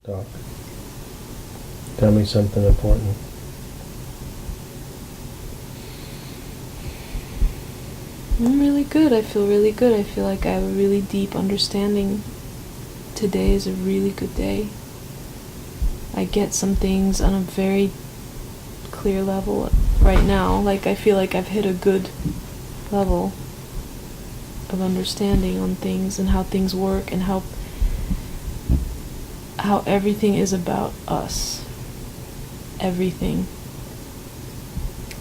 Doc, tell me something important. I'm really good. I feel really good. I feel like I have a really deep understanding. Today is a really good day. I get some things on a very clear level right now. Like, I feel like I've hit a good level of understanding on things and how things work and how everything is about us. Everything.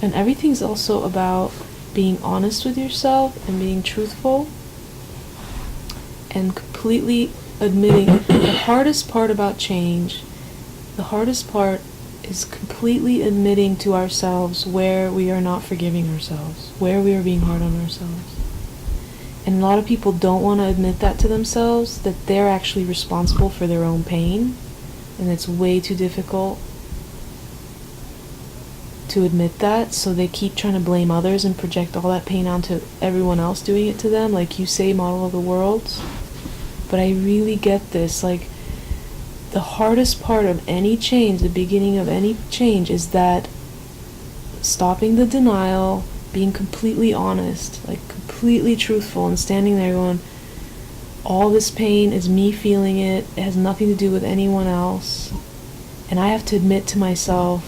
And everything's also about being honest with yourself and being truthful and completely admitting. The hardest part about change, the hardest part is completely admitting to ourselves where we are not forgiving ourselves, where we are being hard on ourselves. And a lot of people don't want to admit that to themselves, that they're actually responsible for their own pain, and it's way too difficult to admit that, so they keep trying to blame others and project all that pain onto everyone else doing it to them, like you say, model of the world. But I really get this, like, the hardest part of any change, the beginning of any change, is that stopping the denial, being completely honest, like completely truthful, and standing there going, all this pain is me feeling it, it has nothing to do with anyone else, and I have to admit to myself.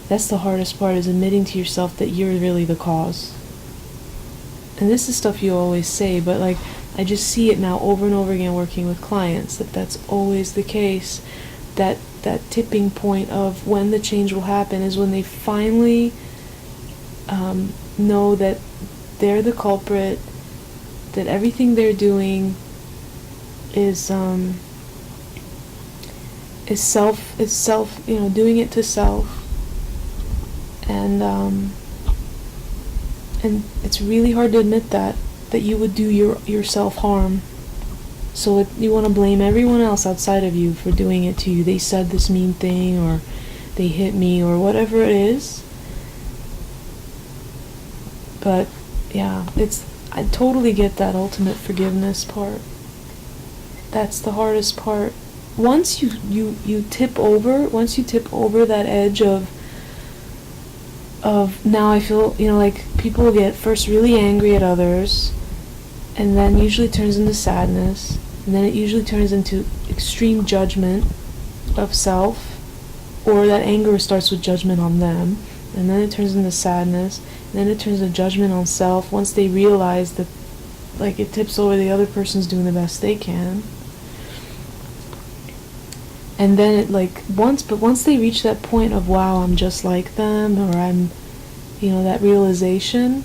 That's the hardest part, is admitting to yourself that you're really the cause. And this is stuff you always say, but like, I just see it now over and over again working with clients, that that's always the case. That tipping point of when the change will happen is when they finally know that they're the culprit, that everything they're doing is self, doing it to self. And it's really hard to admit that you would do yourself harm. So you want to blame everyone else outside of you for doing it to you. They said this mean thing, or they hit me, or whatever it is. But yeah, I totally get that ultimate forgiveness part. That's the hardest part. Once you tip over that edge of now I feel, like people get first really angry at others, and then usually turns into sadness, and then it usually turns into extreme judgment of self, or that anger starts with judgment on them, and then it turns into sadness, and then it turns into judgment on self once they realize that, like, it tips over the other person's doing the best they can. And then it, like, once they reach that point of, wow, I'm just like them, or I'm, that realization,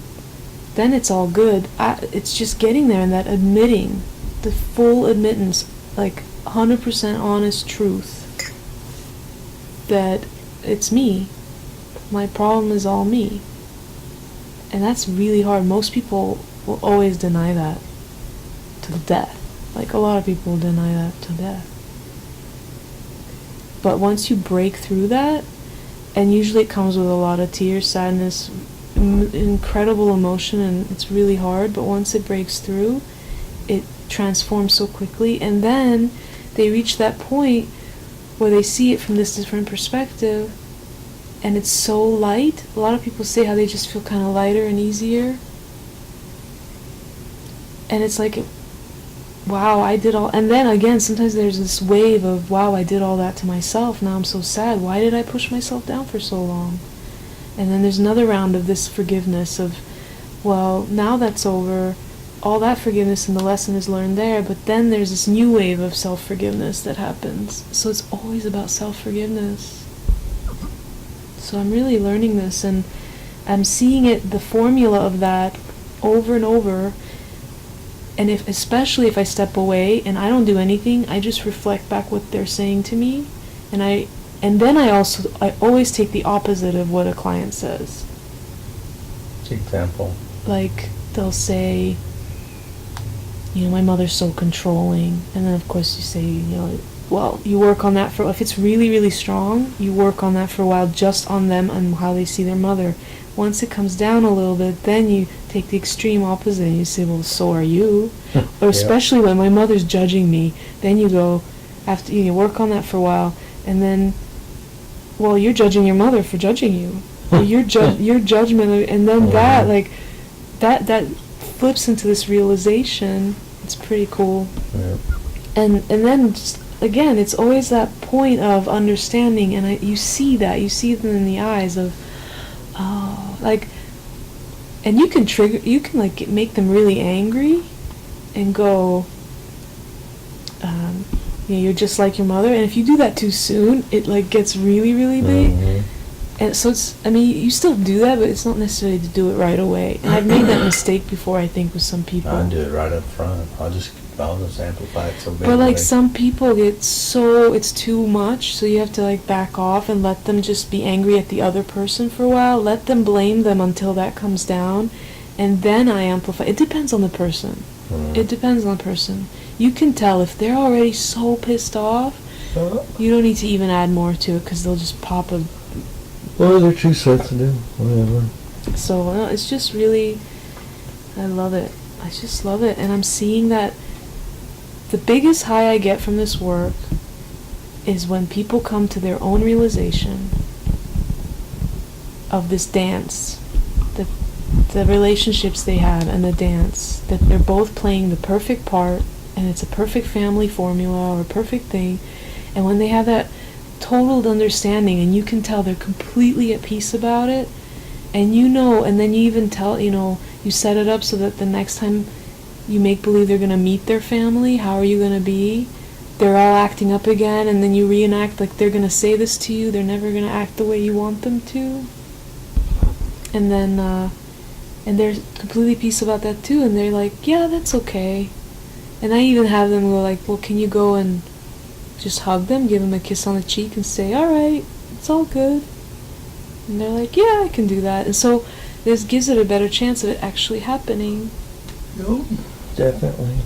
then it's all good. It's just getting there and that admitting, the full admittance, like 100% honest truth, that it's me. My problem is all me. And that's really hard. Most people will always deny that to death. Like, a lot of people deny that to death. But once you break through that, and usually it comes with a lot of tears, sadness, incredible emotion, and it's really hard, but once it breaks through, it transforms so quickly, and then they reach that point where they see it from this different perspective, and it's so light. A lot of people say how they just feel kind of lighter and easier, and it's like, wow, I did all, and then again, sometimes there's this wave of, wow, I did all that to myself, now I'm so sad, why did I push myself down for so long? And then there's another round of this forgiveness of, well, now that's over, all that forgiveness and the lesson is learned there, but then there's this new wave of self-forgiveness that happens. So it's always about self-forgiveness. So I'm really learning this, and I'm seeing it, the formula of that, over and over. And especially if I step away and I don't do anything, I just reflect back what they're saying to me, and then I always take the opposite of what a client says. Example. Like, they'll say, my mother's so controlling, and then of course you say, well, you work on that for, if it's really, really strong, you work on that for a while, just on them and how they see their mother. Once it comes down a little bit, then you take the extreme opposite and you say, well, so are you. Or especially when my mother's judging me, then you go, after you work on that for a while, and then, well, you're judging your mother for judging you. Or your judgment, and then that, like, that flips into this realization. It's pretty cool. Yeah. And then, just, again, it's always that point of understanding, and you see them in the eyes of, oh, like, and you can like make them really angry, and go, you're just like your mother. And if you do that too soon, it like gets really, really big. Mm-hmm. And so you still do that, but it's not necessarily to do it right away. And I've made that mistake before, I think, with some people. I do it right up front. I'll just amplify it so big. But like some people it's too much, so you have to like back off and let them just be angry at the other person for a while. Let them blame them until that comes down, and then I amplify. It depends on the person. Mm-hmm. It depends on the person. You can tell if they're already so pissed off, you don't need to even add more to it, because they'll just pop a... Well, they're too sensitive, whatever. So it's just really, I love it. I just love it. And I'm seeing that the biggest high I get from this work is when people come to their own realization of this dance, the relationships they have and the dance, that they're both playing the perfect part, and it's a perfect family formula or a perfect thing. And when they have that total understanding, and you can tell they're completely at peace about it, and and then you even tell, you set it up so that the next time you make believe they're going to meet their family, how are you going to be? They're all acting up again, and then you reenact like they're going to say this to you, they're never going to act the way you want them to. And then, and they're completely peace about that too, and they're like, yeah, that's okay. And I even have them go like, well, can you go and just hug them, give them a kiss on the cheek, and say, all right, it's all good. And they're like, yeah, I can do that. And so this gives it a better chance of it actually happening. Definitely.